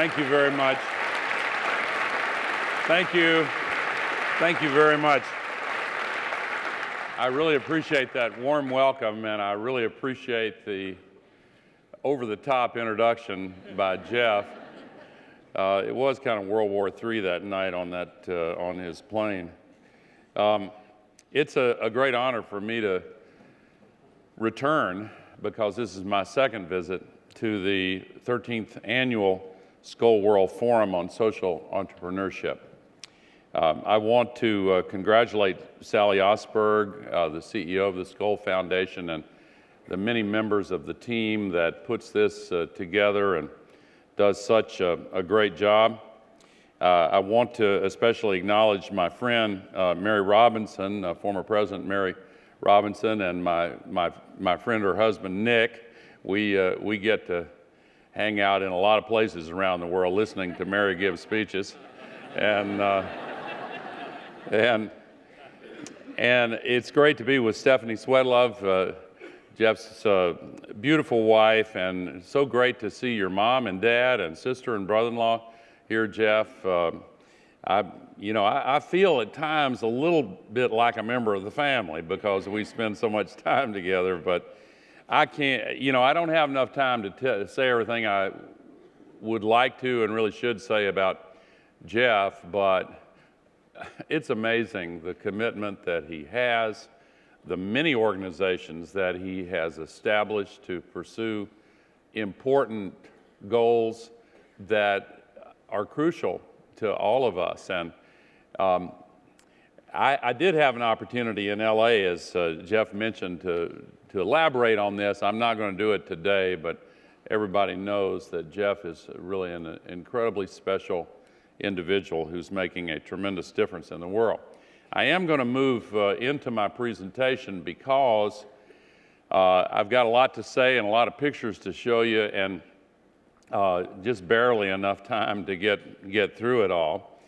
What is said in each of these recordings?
Thank you very much. Thank you. Thank you very much. I really appreciate that warm welcome, and I really appreciate the over-the-top introduction by Jeff. It was kind of World War III that night on his plane. It's a great honor for me to return, because this is my second visit to the 13th annual Skoll World Forum on Social Entrepreneurship. I want to congratulate Sally Osberg, the CEO of the Skoll Foundation, and the many members of the team that puts this together and does such a great job. I want to especially acknowledge my friend Mary Robinson, former President Mary Robinson, and my friend, her husband Nick. We get to hang out in a lot of places around the world listening to Mary give speeches, and it's great to be with Stephanie Swetlove, Jeff's beautiful wife, and it's so great to see your mom and dad and sister and brother-in-law here, Jeff. I feel at times a little bit like a member of the family because we spend so much time together, but I can't, I don't have enough time to say everything I would like to and really should say about Jeff, but it's amazing the commitment that he has, the many organizations that he has established to pursue important goals that are crucial to all of us. And I did have an opportunity in LA, as Jeff mentioned, to elaborate on this. I'm not going to do it today, but everybody knows that Jeff is really an incredibly special individual who's making a tremendous difference in the world. I am going to move into my presentation because I've got a lot to say and a lot of pictures to show you, and just barely enough time to get through it all.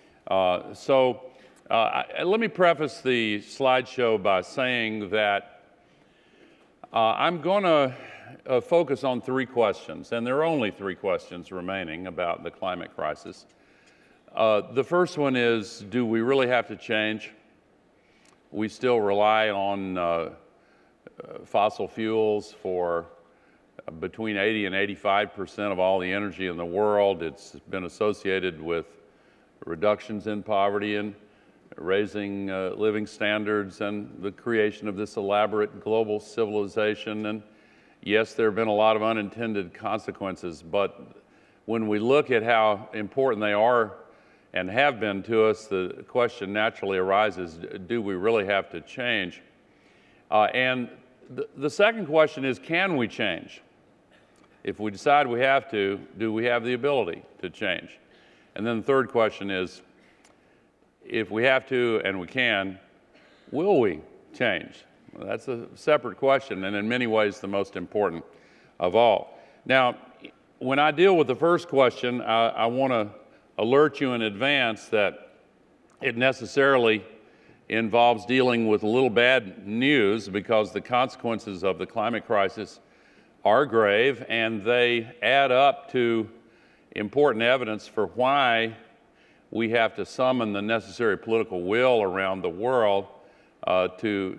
Let me preface the slideshow by saying that I'm going to focus on three questions, and there are only three questions remaining about the climate crisis. The first one is, do we really have to change? We still rely on fossil fuels for between 80 and 85% of all the energy in the world. It's been associated with reductions in poverty and raising living standards and the creation of this elaborate global civilization. And yes, there have been a lot of unintended consequences, but when we look at how important they are and have been to us, the question naturally arises, do we really have to change? And the second question is, can we change? If we decide we have to, do we have the ability to change? And then the third question is, if we have to and we can, will we change? Well, that's a separate question, and in many ways the most important of all. Now, when I deal with the first question, I want to alert you in advance that it necessarily involves dealing with a little bad news, because the consequences of the climate crisis are grave, and they add up to important evidence for why we have to summon the necessary political will around the world to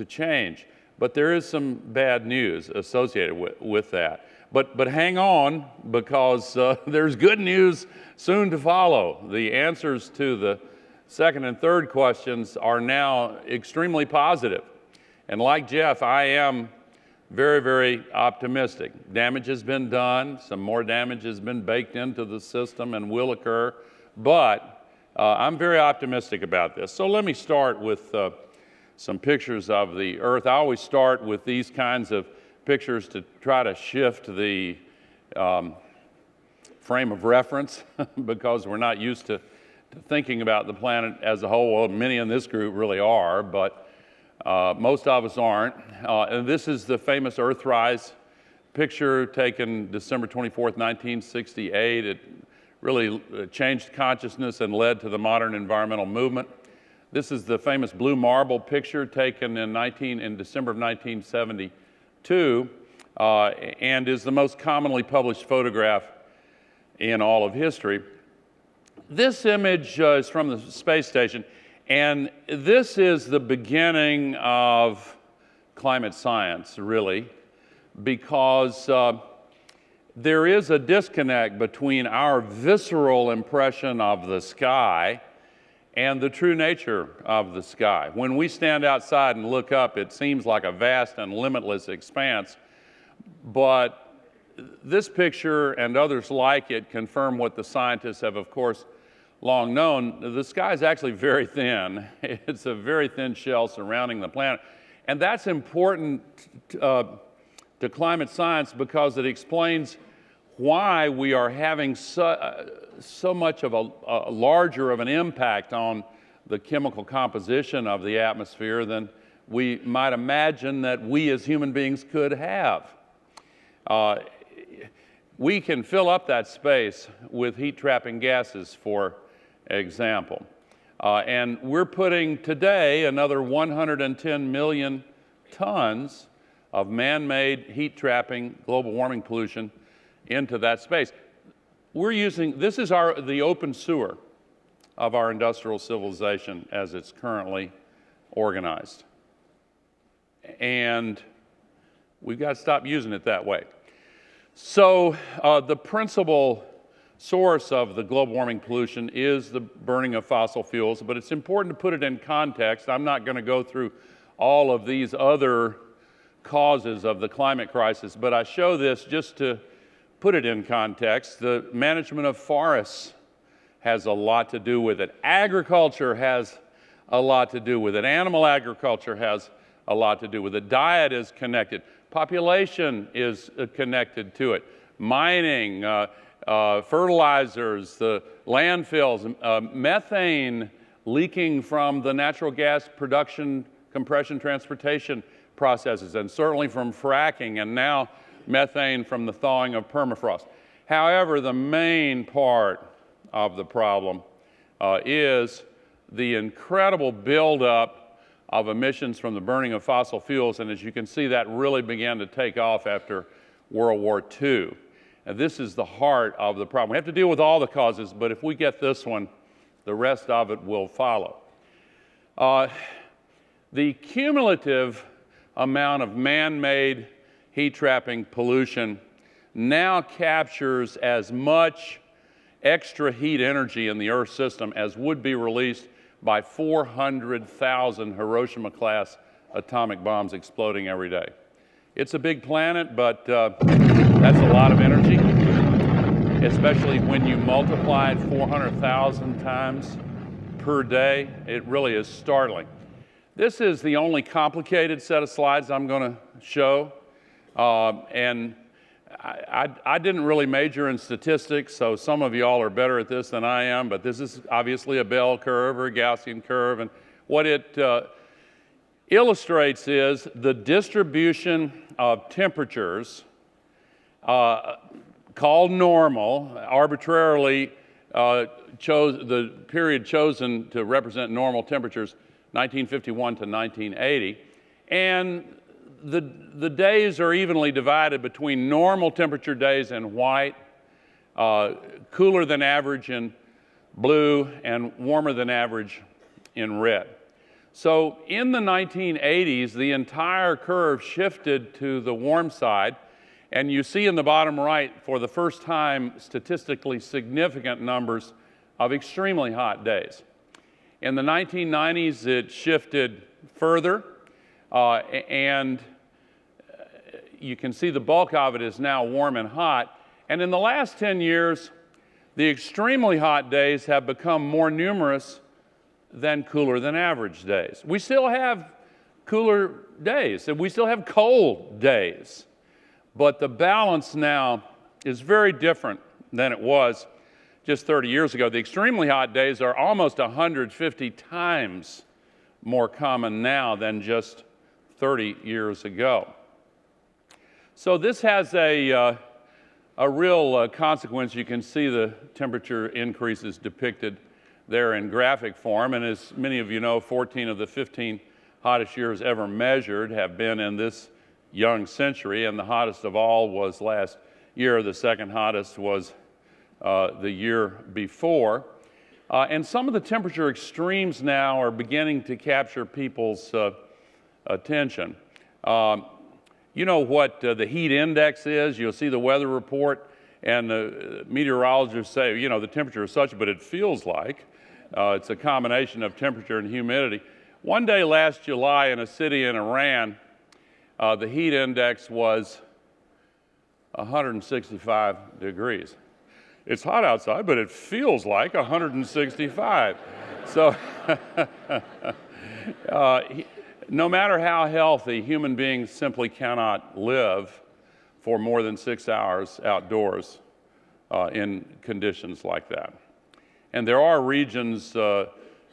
change. But there is some bad news associated with that. But hang on, because there's good news soon to follow. The answers to the second and third questions are now extremely positive. And like Jeff, I am very, very optimistic. Damage has been done. Some more damage has been baked into the system and will occur. But I'm very optimistic about this. So let me start with some pictures of the Earth. I always start with these kinds of pictures to try to shift the frame of reference because we're not used to thinking about the planet as a whole. Well, many in this group really are, but most of us aren't. And this is the famous Earthrise picture taken December 24th, 1968. It really changed consciousness and led to the modern environmental movement. This is the famous blue marble picture taken in December of 1972, and is the most commonly published photograph in all of history. This image is from the space station, and this is the beginning of climate science, really, because there is a disconnect between our visceral impression of the sky and the true nature of the sky. When we stand outside and look up, it seems like a vast and limitless expanse, but this picture and others like it confirm what the scientists have, of course, long known. The sky is actually very thin. It's a very thin shell surrounding the planet, and that's important to climate science because it explains why we are having so much of a larger of an impact on the chemical composition of the atmosphere than we might imagine that we as human beings could have. We can fill up that space with heat-trapping gases, for example. And we're putting today another 110 million tons of man-made heat-trapping global warming pollution into that space. We're using, this is the open sewer of our industrial civilization as it's currently organized. And we've got to stop using it that way. So the principal source of the global warming pollution is the burning of fossil fuels, but it's important to put it in context. I'm not going to go through all of these other causes of the climate crisis, but I show this just to put it in context. The management of forests has a lot to do with it. Agriculture has a lot to do with it. Animal agriculture has a lot to do with it. Diet is connected. Population is connected to it. Mining, fertilizers, the landfills, methane leaking from the natural gas production, compression, transportation processes, and certainly from fracking, and now methane from the thawing of permafrost. However, the main part of the problem is the incredible buildup of emissions from the burning of fossil fuels, and as you can see, that really began to take off after World War II. And this is the heart of the problem. We have to deal with all the causes, but if we get this one, the rest of it will follow. The cumulative amount of man-made heat-trapping pollution now captures as much extra heat energy in the Earth's system as would be released by 400,000 Hiroshima-class atomic bombs exploding every day. It's a big planet, but that's a lot of energy, especially when you multiply it 400,000 times per day. It really is startling. This is the only complicated set of slides I'm going to show. And I didn't really major in statistics, so some of y'all are better at this than I am, but this is obviously a bell curve or a Gaussian curve, and what it illustrates is the distribution of temperatures called normal, arbitrarily the period chosen to represent normal temperatures, 1951 to 1980, and the days are evenly divided between normal temperature days in white, cooler than average in blue, and warmer than average in red. So in the 1980s, the entire curve shifted to the warm side, and you see in the bottom right, for the first time, statistically significant numbers of extremely hot days. In the 1990s, it shifted further, and you can see the bulk of it is now warm and hot. And in the last 10 years, the extremely hot days have become more numerous than cooler than average days. We still have cooler days, and we still have cold days. But the balance now is very different than it was just 30 years ago. The extremely hot days are almost 150 times more common now than just 30 years ago. So this has a real consequence. You can see the temperature increases depicted there in graphic form, and as many of you know, 14 of the 15 hottest years ever measured have been in this young century, and the hottest of all was last year. The second hottest was the year before. And some of the temperature extremes now are beginning to capture people's attention. You know what the heat index is? You'll see the weather report, and the meteorologists say, you know, the temperature is such, but it feels like. It's a combination of temperature and humidity. One day last July in a city in Iran, the heat index was 165 degrees. It's hot outside, but it feels like 165. So no matter how healthy, human beings simply cannot live for more than 6 hours outdoors in conditions like that. And there are regions,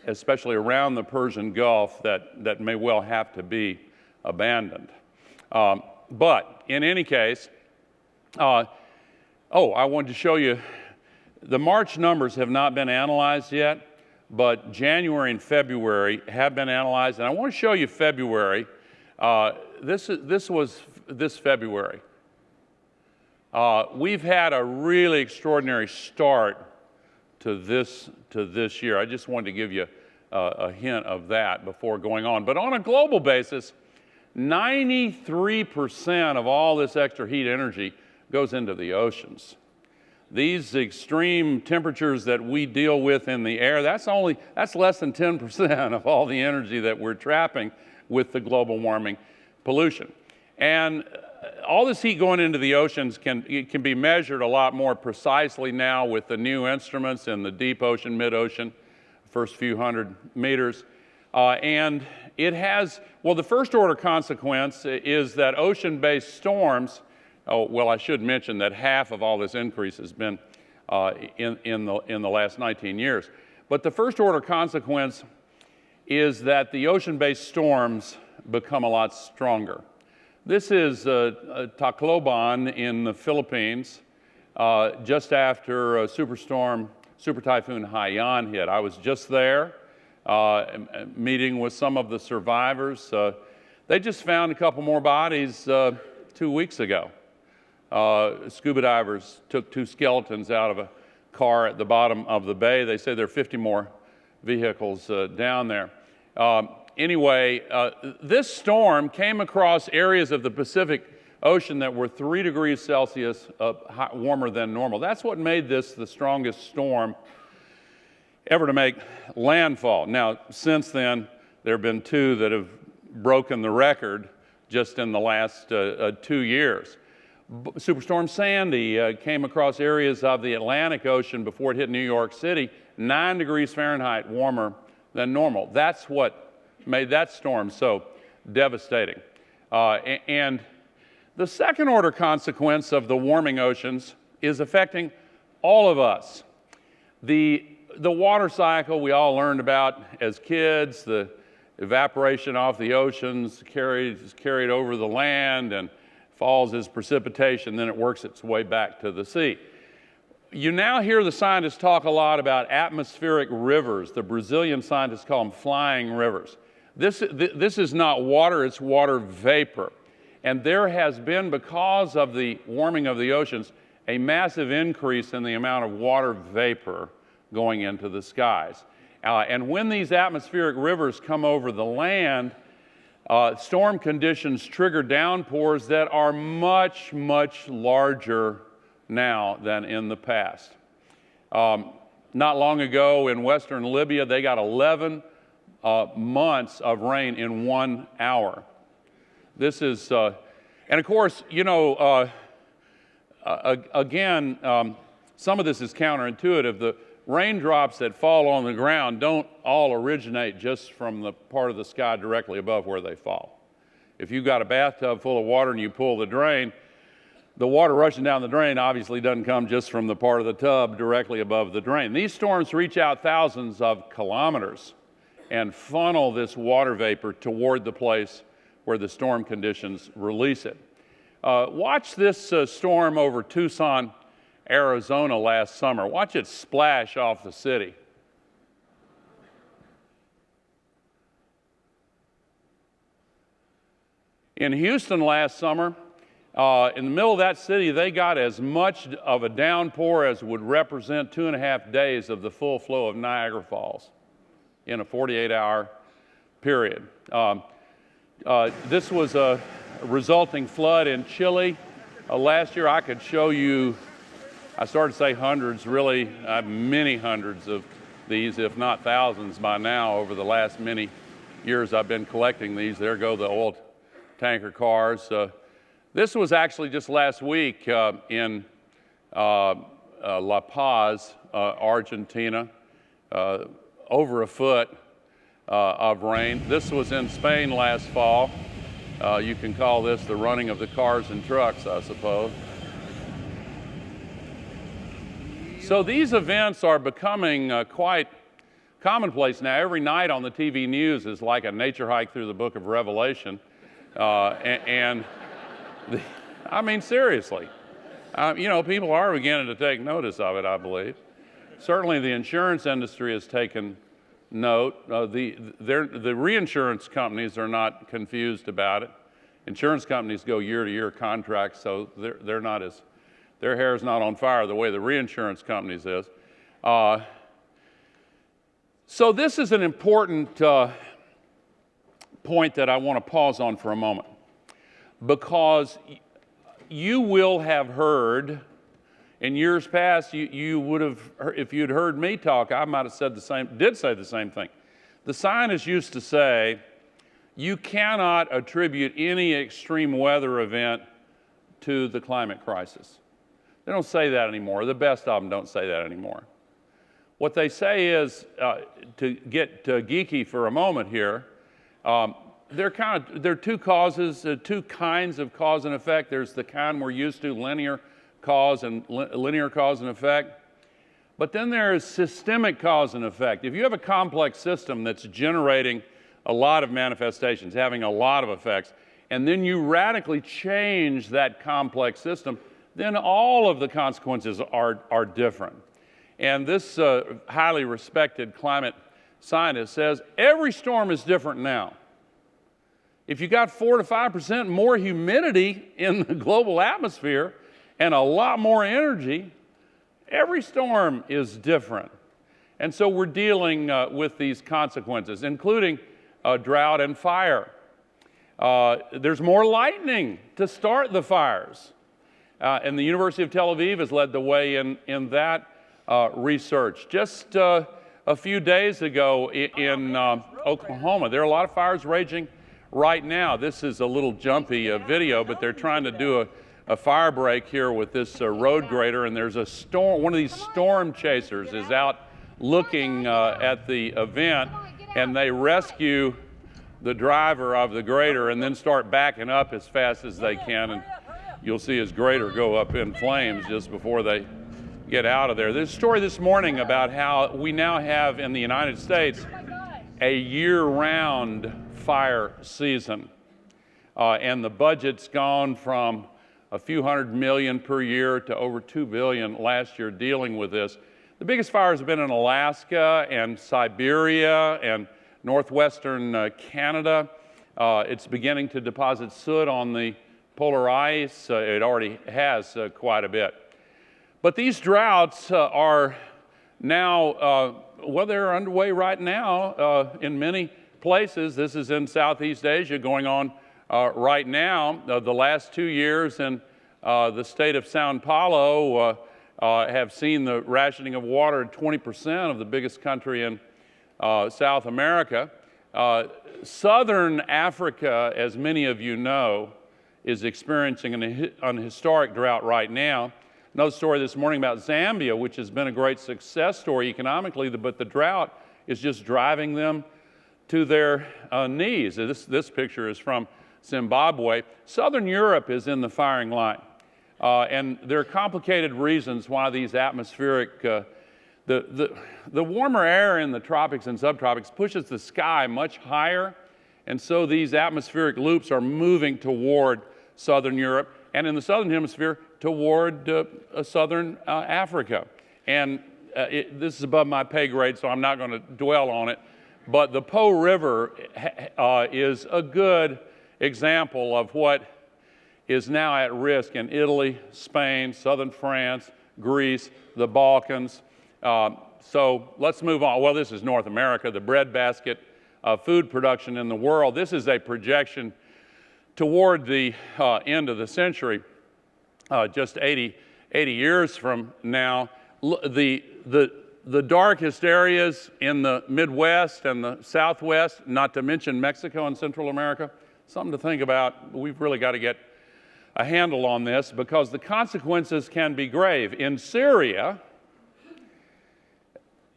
especially around the Persian Gulf, that may well have to be abandoned. But in any case, I wanted to show you, the March numbers have not been analyzed yet, but January and February have been analyzed. And I want to show you February. This was this February. We've had a really extraordinary start to this year. I just wanted to give you a hint of that before going on. But on a global basis, 93% of all this extra heat energy goes into the oceans. These extreme temperatures that we deal with in the air, that's less than 10% of all the energy that we're trapping with the global warming pollution. And all this heat going into the oceans can be measured a lot more precisely now with the new instruments in the deep ocean, mid-ocean, first few hundred meters. And it has, well, the first order consequence is that ocean-based storms, I should mention that half of all this increase has been in the last 19 years. But the first order consequence is that the ocean-based storms become a lot stronger. This is Tacloban in the Philippines, just after Super Typhoon Haiyan hit. I was just there, meeting with some of the survivors. They just found a couple more bodies 2 weeks ago. Scuba divers took 2 skeletons out of a car at the bottom of the bay. They say there are 50 more vehicles down there. Anyway, this storm came across areas of the Pacific Ocean that were 3 degrees Celsius warmer than normal. That's what made this the strongest storm ever to make landfall. Now, since then, there have been 2 that have broken the record just in the last 2 years. Superstorm Sandy came across areas of the Atlantic Ocean before it hit New York City, 9 degrees Fahrenheit warmer than normal. That's what made that storm so devastating. And the second order consequence of the warming oceans is affecting all of us. The water cycle we all learned about as kids, the evaporation off the oceans is carried over the land and falls as precipitation, then it works its way back to the sea. You now hear the scientists talk a lot about atmospheric rivers. The Brazilian scientists call them flying rivers. This is not water, it's water vapor. And there has been, because of the warming of the oceans, a massive increase in the amount of water vapor going into the skies. And when these atmospheric rivers come over the land, storm conditions trigger downpours that are much, much larger now than in the past. Not long ago in western Libya, they got 11 months of rain in 1 hour. This is, and of course, you know, again, some of this is counterintuitive. The raindrops that fall on the ground don't all originate just from the part of the sky directly above where they fall. If you've got a bathtub full of water and you pull the drain, the water rushing down the drain obviously doesn't come just from the part of the tub directly above the drain. These storms reach out thousands of kilometers and funnel this water vapor toward the place where the storm conditions release it. Watch this storm over Tucson, Arizona last summer. Watch it splash off the city. In Houston last summer, In the middle of that city, they got as much of a downpour as would represent 2.5 days of the full flow of Niagara Falls in a 48-hour period. This was a resulting flood in Chile. Last year, I could show you, I started to say hundreds, really many hundreds of these, if not thousands by now, over the last many years I've been collecting these. There go the oil tanker cars. This was actually just last week in La Paz, Argentina, over a foot of rain. This was in Spain last fall. You can call this the running of the cars and trucks, I suppose. So these events are becoming quite commonplace now. Every night on the TV news is like a nature hike through the book of Revelation. I mean, seriously. People are beginning to take notice of it, I believe. Certainly the insurance industry has taken note. The reinsurance companies are not confused about it. Insurance companies go year-to-year contracts, so they're not as, their hair is not on fire the way the reinsurance companies is. So this is an important point that I want to pause on for a moment, because you will have heard, in years past, you would have, if you'd heard me talk, I might have said the same, did say the same thing. The scientists used to say, you cannot attribute any extreme weather event to the climate crisis. They don't say that anymore. The best of them don't say that anymore. What they say is, to get geeky for a moment here, there are two causes, two kinds of cause and effect. There's the kind we're used to, linear cause and effect. But then there is systemic cause and effect. If you have a complex system that's generating a lot of manifestations, having a lot of effects, and then you radically change that complex system, then all of the consequences are different. And this highly respected climate scientist says every storm is different now. If you got 4 to 5% more humidity in the global atmosphere and a lot more energy, every storm is different. And so we're dealing with these consequences, including drought and fire. There's more lightning to start the fires. And the University of Tel Aviv has led the way in that research. Just a few days ago in Oklahoma, there are a lot of fires raging right now. This is a little jumpy video, but they're trying to do a fire break here with this road grader, and there's a storm. One of these storm chasers is out looking at the event, and they rescue the driver of the grader and then start backing up as fast as they can, and you'll see his grader go up in flames just before they get out of there. There's a story this morning about how we now have in the United States a year-round fire season. And the budget's gone from a few $100 million per year to over $2 billion last year dealing with this. The biggest fires have been in Alaska and Siberia and northwestern Canada. It's beginning to deposit soot on the polar ice. It already has quite a bit. But these droughts are now, well, they're underway right now in many places. This is in Southeast Asia going on right now. The last 2 years in the state of Sao Paulo have seen the rationing of water at 20% of the biggest country in South America. Southern Africa, as many of you know, is experiencing an historic drought right now. Another story this morning about Zambia, which has been a great success story economically, but the drought is just driving them to their knees. This picture is from Zimbabwe. Southern Europe is in the firing line. And there are complicated reasons why these atmospheric, the warmer air in the tropics and subtropics pushes the sky much higher. And so these atmospheric loops are moving toward Southern Europe, and in the Southern Hemisphere, toward Southern Africa. And this is above my pay grade, so I'm not going to dwell on it. But the Po River is a good example of what is now at risk in Italy, Spain, southern France, Greece, the Balkans. So let's move on. Well, this is North America, the breadbasket of food production in the world. This is a projection toward the end of the century, just 80 years from now. The darkest areas in the Midwest and the Southwest, not to mention Mexico and Central America, something to think about. We've really got to get a handle on this because the consequences can be grave. In Syria,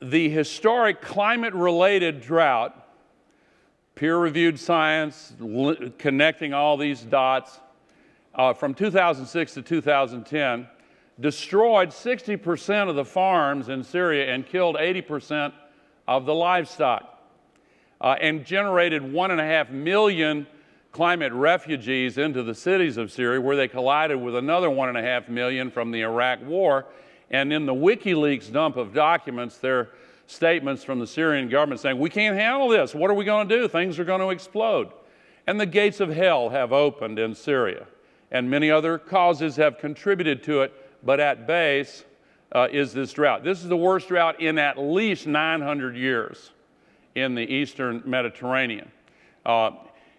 the historic climate-related drought, peer-reviewed science, connecting all these dots, from 2006 to 2010, destroyed 60% of the farms in Syria and killed 80% of the livestock, and generated 1.5 million climate refugees into the cities of Syria, where they collided with another 1.5 million from the Iraq War. And in the WikiLeaks dump of documents, there are statements from the Syrian government saying, we can't handle this. What are we going to do? Things are going to explode. And the gates of hell have opened in Syria. And many other causes have contributed to it, but at base is this drought. This is the worst drought in at least 900 years in the eastern Mediterranean.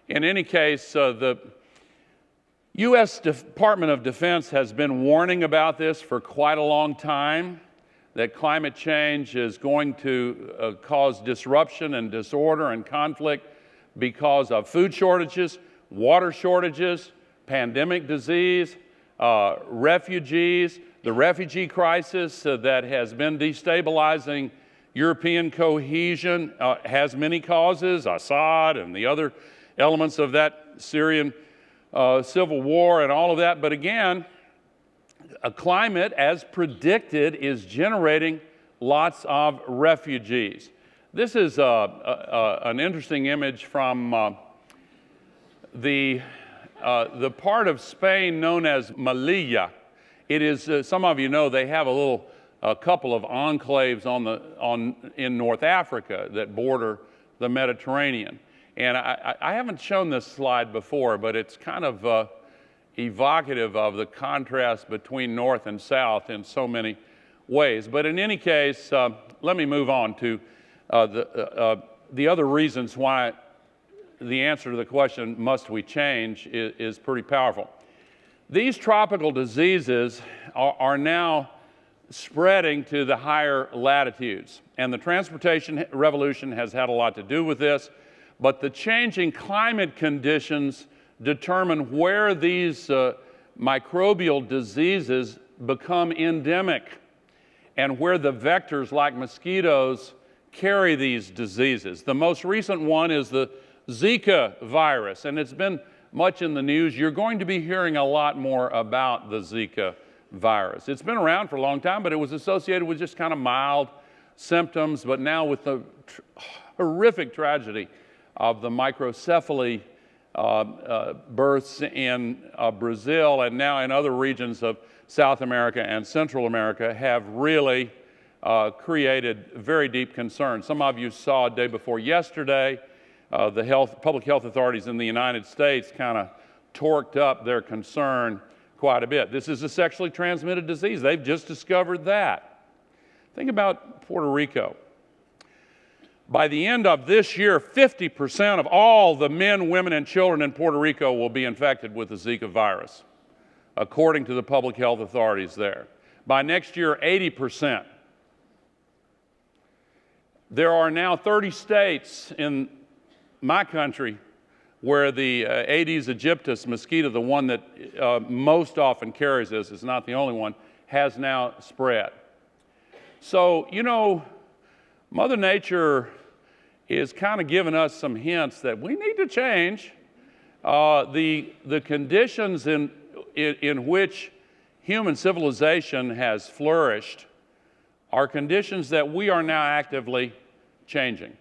In any case, the U.S. Department of Defense has been warning about this for quite a long time, that climate change is going to cause disruption and disorder and conflict because of food shortages, water shortages, pandemic disease, refugees, the refugee crisis that has been destabilizing European cohesion, has many causes, Assad and the other elements of that Syrian civil war and all of that. But again, a climate, as predicted, is generating lots of refugees. This is an interesting image from the part of Spain known as Melilla. It is, some of you know, they have a couple of enclaves in North Africa that border the Mediterranean. And I haven't shown this slide before, but it's kind of evocative of the contrast between North and South in so many ways. But in any case, let me move on to the other reasons why the answer to the question, must we change, is pretty powerful. These tropical diseases are now spreading to the higher latitudes, and the transportation revolution has had a lot to do with this. But the changing climate conditions determine where these microbial diseases become endemic and where the vectors like mosquitoes carry these diseases. The most recent one is the Zika virus, and it's been much in the news. You're going to be hearing a lot more about the Zika virus. It's been around for a long time, but it was associated with just kind of mild symptoms. But now with the horrific tragedy of the microcephaly births in Brazil and now in other regions of South America and Central America have really created very deep concern. Some of you saw day before yesterday, the public health authorities in the United States kind of torqued up their concern quite a bit. This is a sexually transmitted disease. They've just discovered that. Think about Puerto Rico. By the end of this year, 50% of all the men, women, and children in Puerto Rico will be infected with the Zika virus, according to the public health authorities there. By next year, 80%. There are now 30 states in my country where the Aedes aegypti mosquito, the one that most often carries this, it's not the only one, has now spread. So, you know, Mother Nature is kind of giving us some hints that we need to change. The conditions in which human civilization has flourished are conditions that we are now actively changing.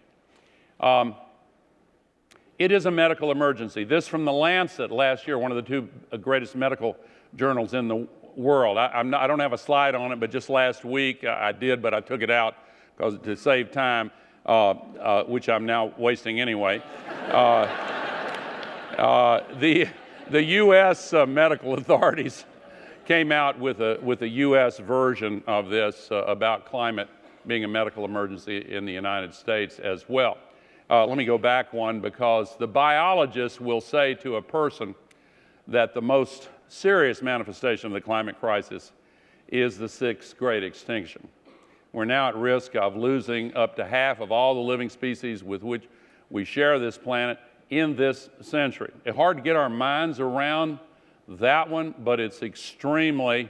It is a medical emergency. This from The Lancet last year, one of the two greatest medical journals in the world. I don't have a slide on it, but just last week I did, but I took it out because to save time, which I'm now wasting anyway. the U.S. Medical authorities came out with a U.S. version of this about climate being a medical emergency in the United States as well. Let me go back one, because the biologists will say to a person that the most serious manifestation of the climate crisis is the sixth great extinction. We're now at risk of losing up to half of all the living species with which we share this planet in this century. It's hard to get our minds around that one, but it's extremely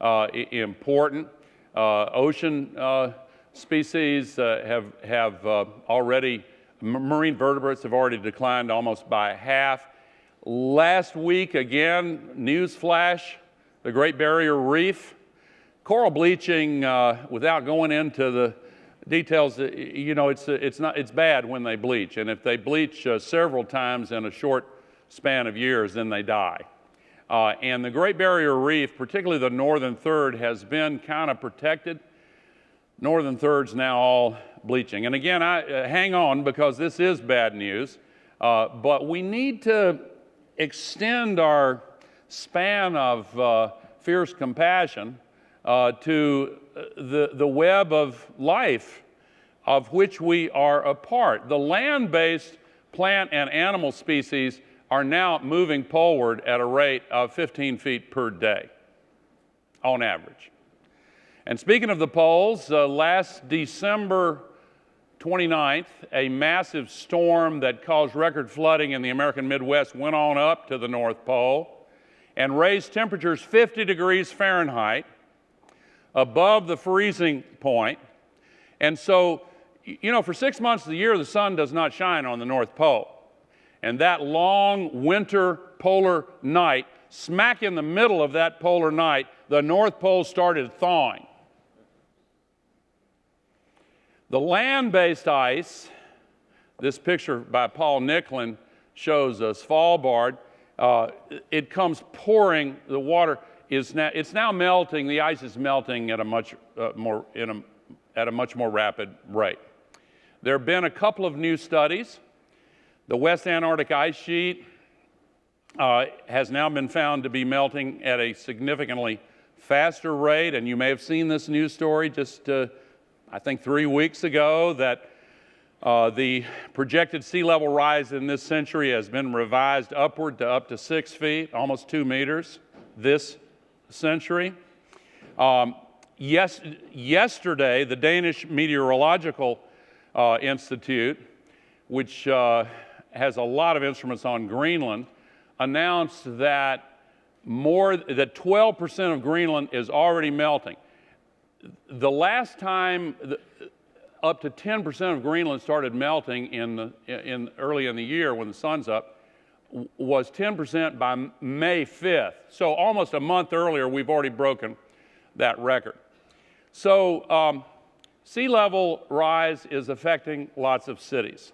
important. Ocean species have already, marine vertebrates have already declined almost by half. Last week, again, news flash, the Great Barrier Reef. Coral bleaching, without going into the details, you know, it's bad when they bleach. And if they bleach several times in a short span of years, then they die. And the Great Barrier Reef, particularly the northern third, has been kind of protected. Northern third's now all bleaching. And again, hang on, because this is bad news. But we need to extend our span of fierce compassion to the web of life of which we are a part. The land-based plant and animal species are now moving poleward at a rate of 15 feet per day, on average. And speaking of the poles, last December 29th, a massive storm that caused record flooding in the American Midwest went on up to the North Pole and raised temperatures 50 degrees Fahrenheit above the freezing point. And so, you know, for 6 months of the year, the sun does not shine on the North Pole. And that long winter polar night, smack in the middle of that polar night, the North Pole started thawing. The land-based ice, this picture by Paul Nicklin shows Svalbard. It comes pouring, the water is now, it's now melting, the ice is melting at a much more rapid rate. There have been a couple of new studies. The West Antarctic ice sheet has now been found to be melting at a significantly faster rate, and you may have seen this news story just, I think 3 weeks ago, that the projected sea level rise in this century has been revised upward to up to 6 feet, almost 2 meters this century. Yesterday, the Danish Meteorological Institute, which has a lot of instruments on Greenland, announced that 12% of Greenland is already melting. The last time up to 10% of Greenland started melting early in the year when the sun's up was 10% by May 5th. So almost a month earlier, we've already broken that record. So sea level rise is affecting lots of cities.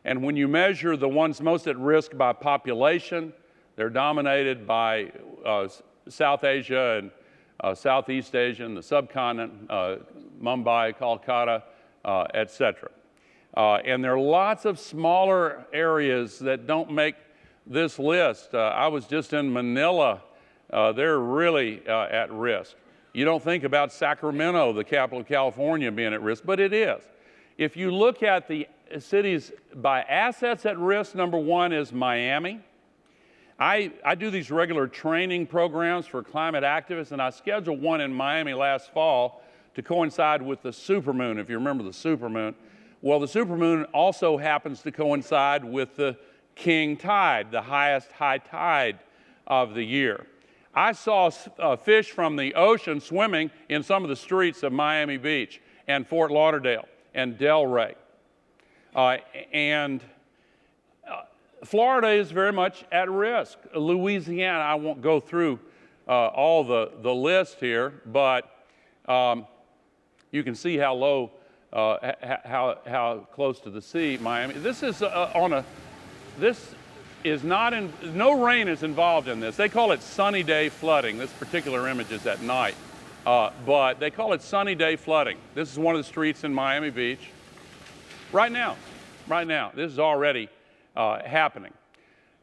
And when you measure the ones most at risk by population, they're dominated by South Asia and Southeast Asia and the subcontinent, Mumbai, Kolkata, etc. And there are lots of smaller areas that don't make this list. I was just in Manila. They're really at risk. You don't think about Sacramento, the capital of California, being at risk, but it is. If you look at the cities by assets at risk, number one is Miami. I do these regular training programs for climate activists, and I scheduled one in Miami last fall to coincide with the supermoon, if you remember the supermoon. Well, the supermoon also happens to coincide with the king tide, the highest high tide of the year. I saw fish from the ocean swimming in some of the streets of Miami Beach and Fort Lauderdale and Delray. Florida is very much at risk. Louisiana, I won't go through all the list here, but you can see how low, how close to the sea Miami. This is no rain is involved in this. They call it sunny day flooding. This particular image is at night, but they call it sunny day flooding. This is one of the streets in Miami Beach. Right now, this is already happening.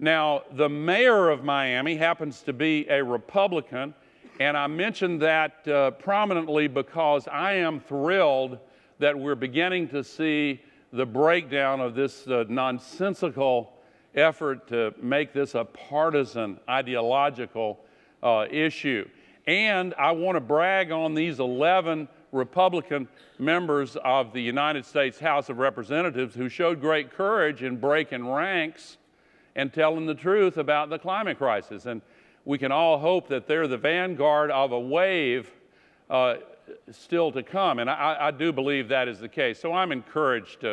Now, the mayor of Miami happens to be a Republican, and I mention that prominently because I am thrilled that we're beginning to see the breakdown of this nonsensical effort to make this a partisan, ideological issue. And I want to brag on these 11 Republican members of the United States House of Representatives who showed great courage in breaking ranks and telling the truth about the climate crisis. And we can all hope that they're the vanguard of a wave still to come. And I do believe that is the case. So I'm encouraged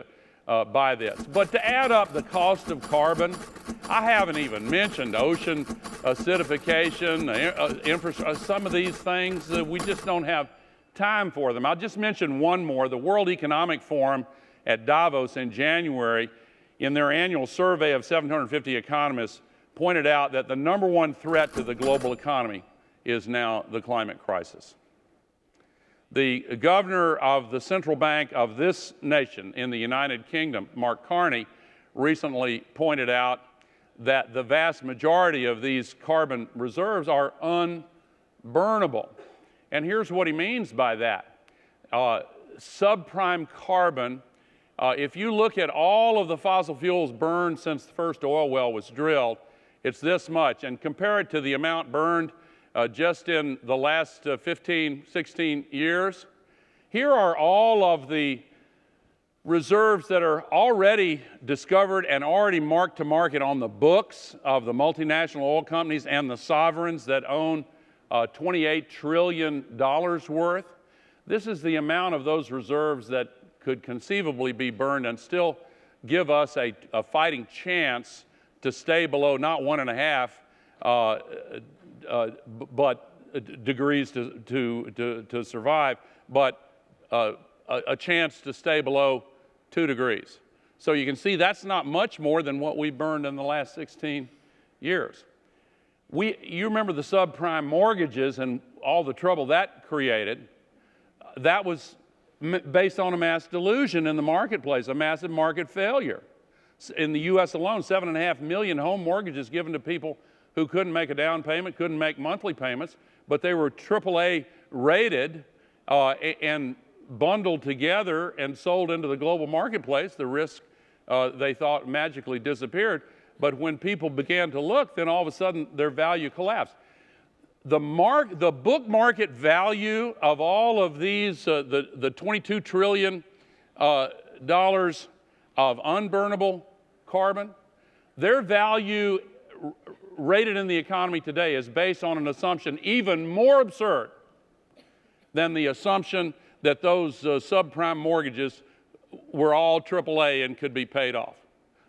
by this. But to add up the cost of carbon, I haven't even mentioned ocean acidification, some of these things. We just don't have time for them. I'll just mention one more. The World Economic Forum at Davos in January, in their annual survey of 750 economists, pointed out that the #1 threat to the global economy is now the climate crisis. The governor of the central bank of this nation in the United Kingdom, Mark Carney, recently pointed out that the vast majority of these carbon reserves are unburnable. And here's what he means by that. Subprime carbon, if you look at all of the fossil fuels burned since the first oil well was drilled, it's this much. And compare it to the amount burned just in the last 15, 16 years. Here are all of the reserves that are already discovered and already marked to market on the books of the multinational oil companies and the sovereigns that own $28 trillion worth. This is the amount of those reserves that could conceivably be burned and still give us a fighting chance to stay below not 1.5 degrees to survive, but a chance to stay below 2 degrees. So you can see that's not much more than what we burned in the last 16 years. You remember the subprime mortgages and all the trouble that created. That was based on a mass delusion in the marketplace, a massive market failure. In the U.S. alone, 7.5 million home mortgages given to people who couldn't make a down payment, couldn't make monthly payments, but they were AAA rated and bundled together and sold into the global marketplace. The risk, they thought, magically disappeared. But when people began to look, then all of a sudden their value collapsed. The book market value of all of these, the $22 trillion of unburnable carbon, their value rated in the economy today is based on an assumption even more absurd than the assumption that those subprime mortgages were all AAA and could be paid off.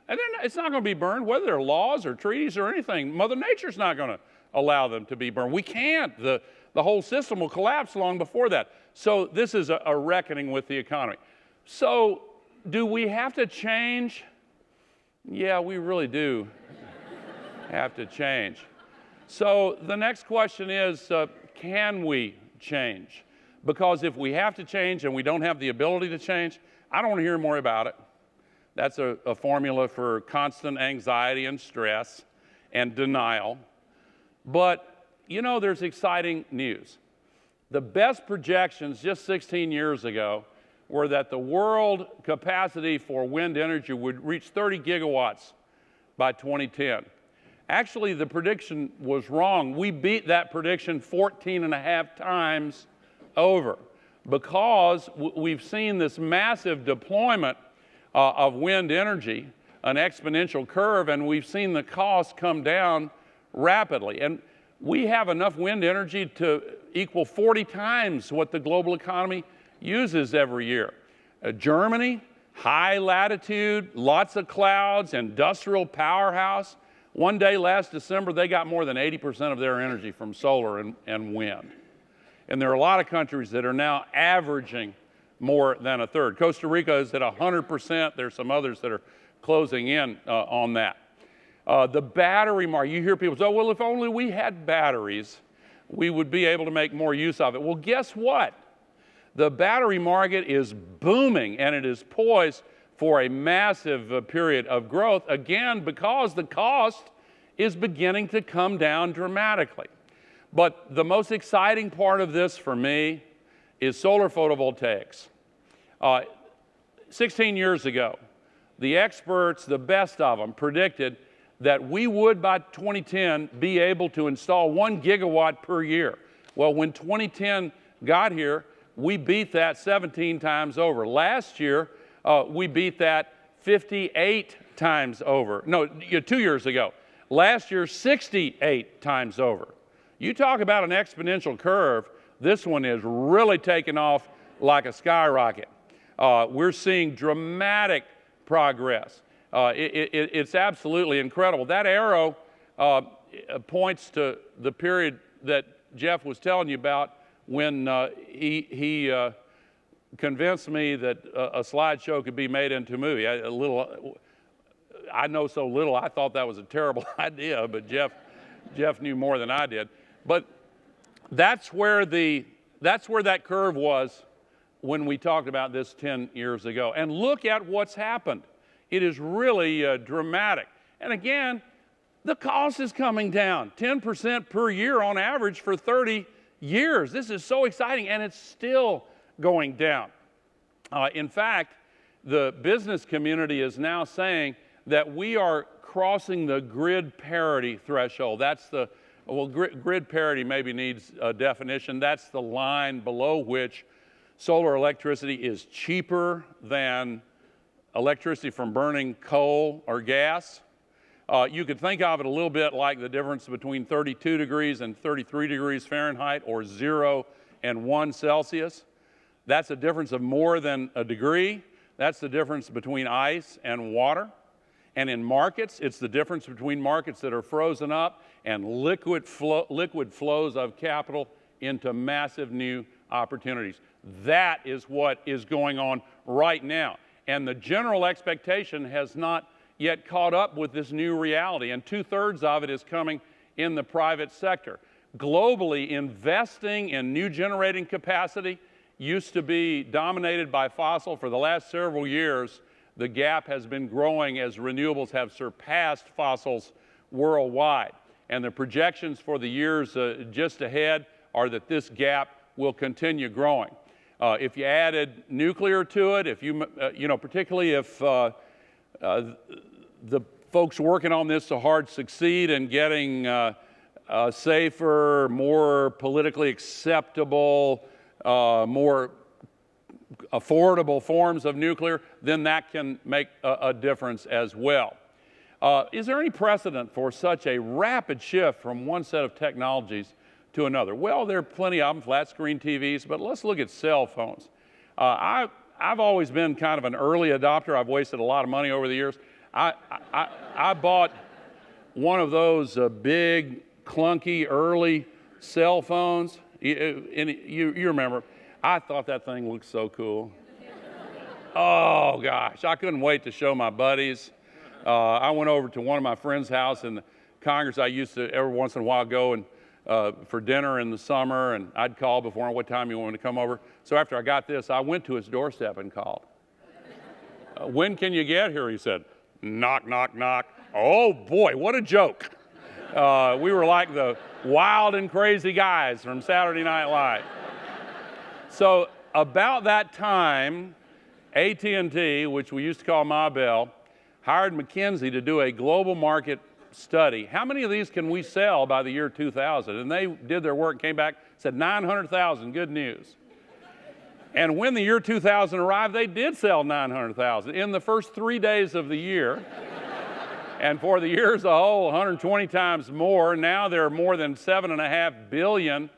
And then it's not going to be burned, whether there are laws or treaties or anything. Mother Nature's not going to allow them to be burned. We can't. The whole system will collapse long before that. So this is a reckoning with the economy. So do we have to change? Yeah, we really do have to change. So the next question is, can we change? Because if we have to change and we don't have the ability to change, I don't want to hear more about it. That's a formula for constant anxiety and stress and denial. But, you know, there's exciting news. The best projections just 16 years ago were that the world capacity for wind energy would reach 30 gigawatts by 2010. Actually, the prediction was wrong. We beat that prediction 14.5 times over because we've seen this massive deployment of wind energy, an exponential curve, and we've seen the cost come down rapidly. And we have enough wind energy to equal 40 times what the global economy uses every year. Germany, high latitude, lots of clouds, industrial powerhouse. One day last December, they got more than 80% of their energy from solar and wind. And there are a lot of countries that are now averaging more than a third. Costa Rica is at 100%. There's some others that are closing in on that. The battery market, you hear people say, oh, well, if only we had batteries, we would be able to make more use of it. Well, guess what? The battery market is booming, and it is poised for a massive period of growth, again, because the cost is beginning to come down dramatically. But the most exciting part of this for me is solar photovoltaics. 16 years ago, the experts, the best of them, predicted that we would, by 2010, be able to install 1 gigawatt per year. Well, when 2010 got here, we beat that 17 times over. Last year, we beat that 58 times over. No, 2 years ago. Last year, 68 times over. You talk about an exponential curve, this one is really taking off like a skyrocket. We're seeing dramatic progress. It's absolutely incredible. That arrow points to the period that Jeff was telling you about when he convinced me that a slideshow could be made into a movie. I know so little, I thought that was a terrible idea, but Jeff knew more than I did. But that's where that curve was when we talked about this 10 years ago. And look at what's happened. It is really dramatic. And again, the cost is coming down, 10% per year on average for 30 years. This is so exciting, and it's still going down. In fact, the business community is now saying that we are crossing the grid parity threshold. Grid parity maybe needs a definition. That's the line below which solar electricity is cheaper than electricity from burning coal or gas. You could think of it a little bit like the difference between 32 degrees and 33 degrees Fahrenheit, or 0 and 1 Celsius. That's a difference of more than a degree. That's the difference between ice and water. And in markets, it's the difference between markets that are frozen up and liquid flows of capital into massive new opportunities. That is what is going on right now. And the general expectation has not yet caught up with this new reality, and 2/3 of it is coming in the private sector. Globally, investing in new generating capacity used to be dominated by fossil. For the last several years, the gap has been growing as renewables have surpassed fossils worldwide. And the projections for the years just ahead are that this gap will continue growing. If you added nuclear to it, particularly if the folks working on this so hard succeed in getting safer, more politically acceptable, more affordable forms of nuclear, then that can make a difference as well. Is there any precedent for such a rapid shift from one set of technologies to another? Well, there are plenty of them, flat screen TVs, but let's look at cell phones. I've always been kind of an early adopter. I've wasted a lot of money over the years. I bought one of those big, clunky, early cell phones. You remember. I thought that thing looked so cool. Oh, gosh. I couldn't wait to show my buddies. I went over to one of my friend's house in the Congress. I used to every once in a while go and for dinner in the summer, and I'd call before what time you wanted to come over. So after I got this, I went to his doorstep and called. When can you get here? He said, knock, knock, knock. Oh, boy, what a joke. We were like the wild and crazy guys from Saturday Night Live. So about that time, AT&T, which we used to call Ma Bell, hired McKinsey to do a global market study. How many of these can we sell by the year 2000? And they did their work, came back, said 900,000, good news. And when the year 2000 arrived, they did sell 900,000 in the first 3 days of the year. And for the year as a whole, 120 times more. Now there are more than 7.5 billion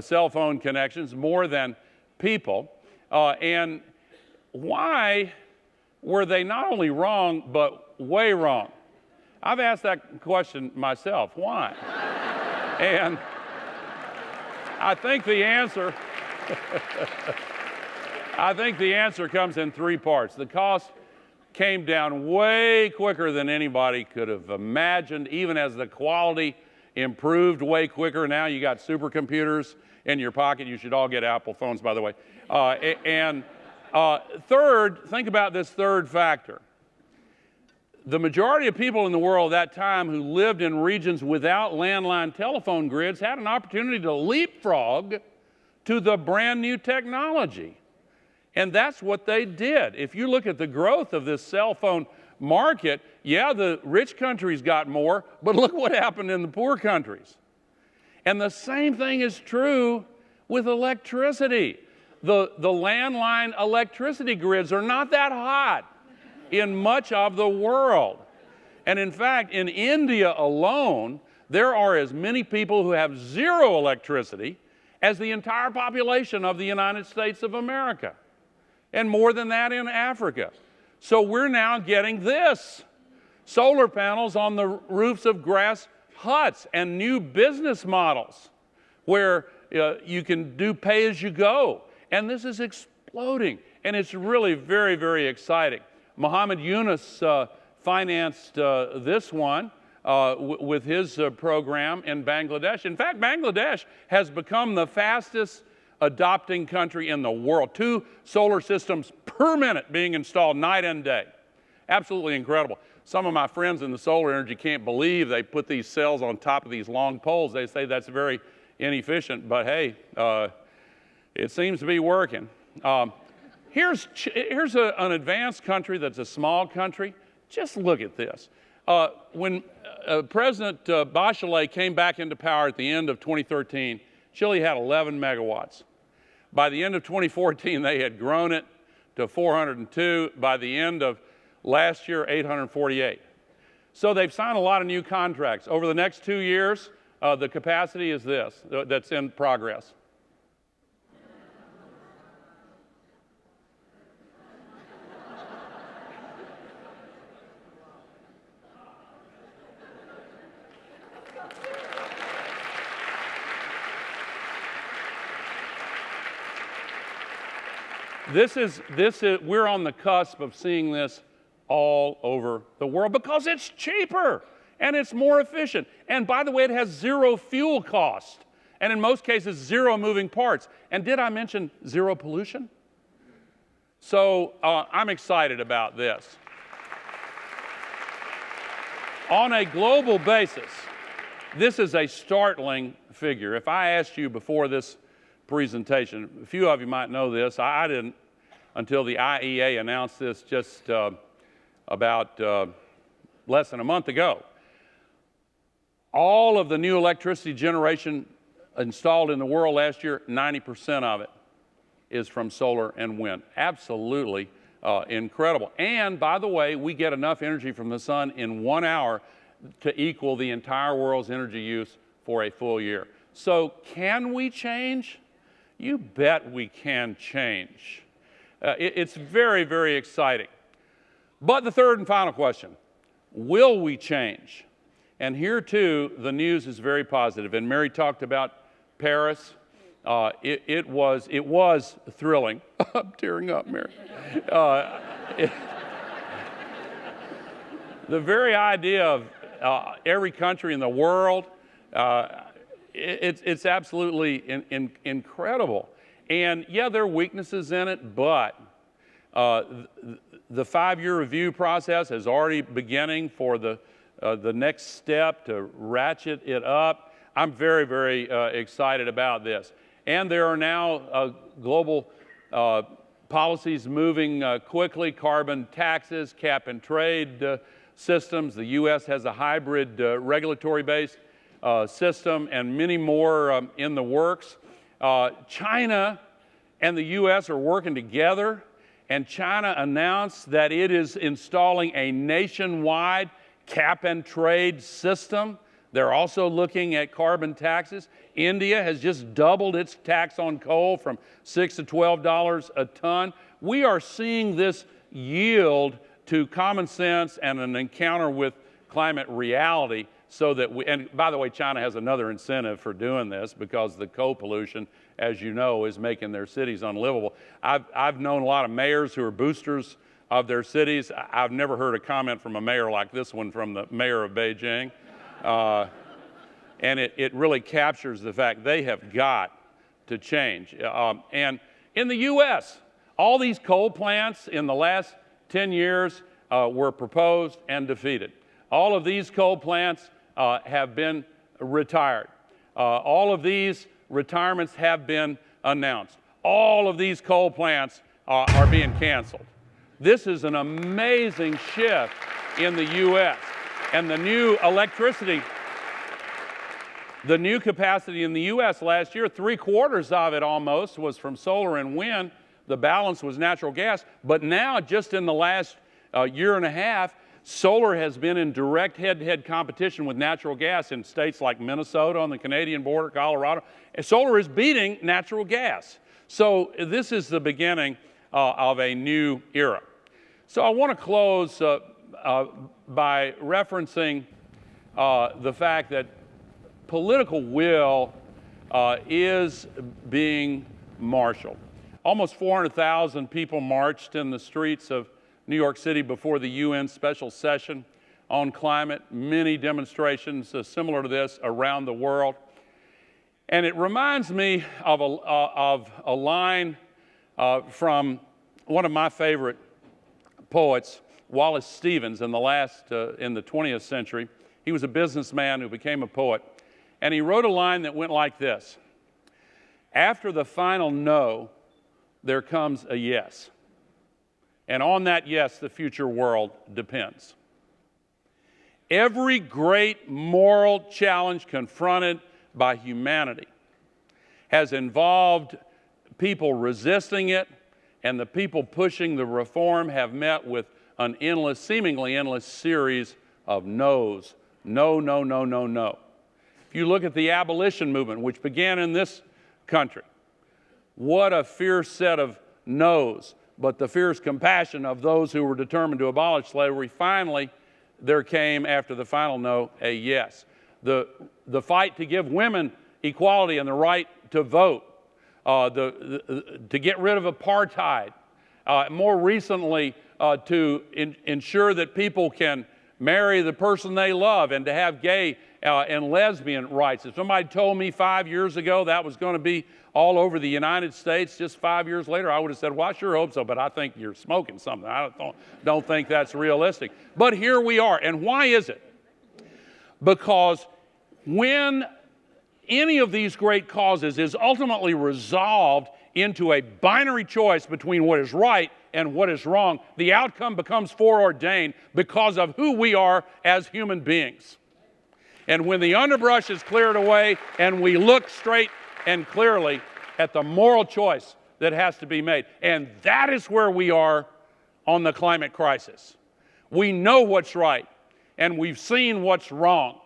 cell phone connections, more than people. And why were they not only wrong, but way wrong? I've asked that question myself. Why? And I think the answer comes in 3 parts. The cost came down way quicker than anybody could have imagined, even as the quality improved way quicker. Now you got supercomputers in your pocket. You should all get Apple phones, by the way. Third, think about this third factor. the majority of people in the world at that time who lived in regions without landline telephone grids had an opportunity to leapfrog to the brand new technology. And that's what they did. If you look at the growth of this cell phone market, yeah, the rich countries got more, but look what happened in the poor countries. And the same thing is true with electricity. The landline electricity grids are not that hot in much of the world. And in fact, in India alone, there are as many people who have zero electricity as the entire population of the United States of America, and more than that in Africa. So we're now getting this: solar panels on the roofs of grass huts and new business models where you can do pay-as-you-go. And this is exploding, and it's really very, very exciting. Muhammad Yunus financed this one with his program in Bangladesh. In fact, Bangladesh has become the fastest adopting country in the world. 2 solar systems per minute being installed night and day. Absolutely incredible. Some of my friends in the solar energy can't believe they put these cells on top of these long poles. They say that's very inefficient, but hey, it seems to be working. Here's an advanced country that's a small country. Just look at this. When President Bachelet came back into power at the end of 2013, Chile had 11 megawatts. By the end of 2014, they had grown it to 402. By the end of last year, 848. So they've signed a lot of new contracts. Over the next 2 years, the capacity is this, that's in progress. We're on the cusp of seeing this all over the world because it's cheaper and it's more efficient. And by the way, it has zero fuel cost, and in most cases, zero moving parts. And did I mention zero pollution? So I'm excited about this. On a global basis, this is a startling figure. If I asked you before this presentation, a few of you might know this, I didn't until the IEA announced this just about less than a month ago. All of the new electricity generation installed in the world last year, 90% of it is from solar and wind. Absolutely incredible. And by the way, we get enough energy from the sun in 1 hour to equal the entire world's energy use for a full year. So can we change? You bet we can change. It's very, very exciting. But the third and final question, will we change? And here too, the news is very positive. And Mary talked about Paris. It was thrilling. I'm tearing up, Mary. The very idea of every country in the world, it's absolutely incredible. And yeah, there are weaknesses in it, but the 5-year review process is already beginning for the next step to ratchet it up. I'm very, very excited about this. And there are now global policies moving quickly, carbon taxes, cap and trade systems. The U.S. has a hybrid regulatory-based system and many more in the works. China and the U.S. are working together, and China announced that it is installing a nationwide cap and trade system. They're also looking at carbon taxes. India has just doubled its tax on coal from $6 to $12 a ton. We are seeing this yield to common sense and an encounter with climate reality so that and by the way, China has another incentive for doing this because the coal pollution, as you know, is making their cities unlivable. I've known a lot of mayors who are boosters of their cities. I've never heard a comment from a mayor like this one from the mayor of Beijing. And it really captures the fact they have got to change. And in the U.S., all these coal plants in the last 10 years were proposed and defeated. All of these coal plants have been retired. All of these retirements have been announced. All of these coal plants are being canceled. This is an amazing shift in the U.S. And the new electricity, the new capacity in the U.S. last year, 3/4 of it almost was from solar and wind. The balance was natural gas. But now, just in the last year and a half, solar has been in direct head-to-head competition with natural gas in states like Minnesota on the Canadian border, Colorado. And solar is beating natural gas. So this is the beginning of a new era. So I want to close by referencing the fact that political will is being marshaled. Almost 400,000 people marched in the streets of New York City before the UN special session on climate, many demonstrations similar to this around the world. And it reminds me of a line from one of my favorite poets, Wallace Stevens, in the 20th century. He was a businessman who became a poet. And he wrote a line that went like this: "After the final no, there comes a yes. And on that yes, the future world depends." Every great moral challenge confronted by humanity has involved people resisting it, and the people pushing the reform have met with an endless, seemingly endless series of no's. No, no, no, no, no. If you look at the abolition movement, which began in this country, what a fierce set of no's, but the fierce compassion of those who were determined to abolish slavery. Finally, there came, after the final no, a yes. The fight to give women equality and the right to vote, to get rid of apartheid, more recently to ensure that people can marry the person they love and to have gay and lesbian rights. If somebody told me 5 years ago that was going to be all over the United States just 5 years later, I would have said, well, I sure hope so, but I think you're smoking something. I don't think that's realistic. But here we are. And why is it? Because when any of these great causes is ultimately resolved into a binary choice between what is right and what is wrong, the outcome becomes foreordained because of who we are as human beings. And when the underbrush is cleared away and we look straight and clearly at the moral choice that has to be made, and that is where we are on the climate crisis. We know what's right and we've seen what's wrong.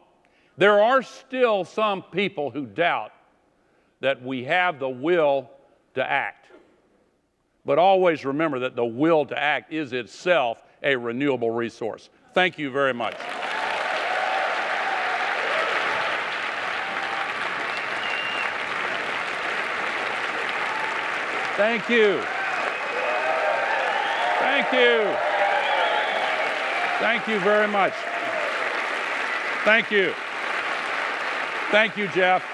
There are still some people who doubt that we have the will to act. But always remember that the will to act is itself a renewable resource. Thank you very much. Thank you. Thank you. Thank you very much. Thank you. Thank you, Jeff.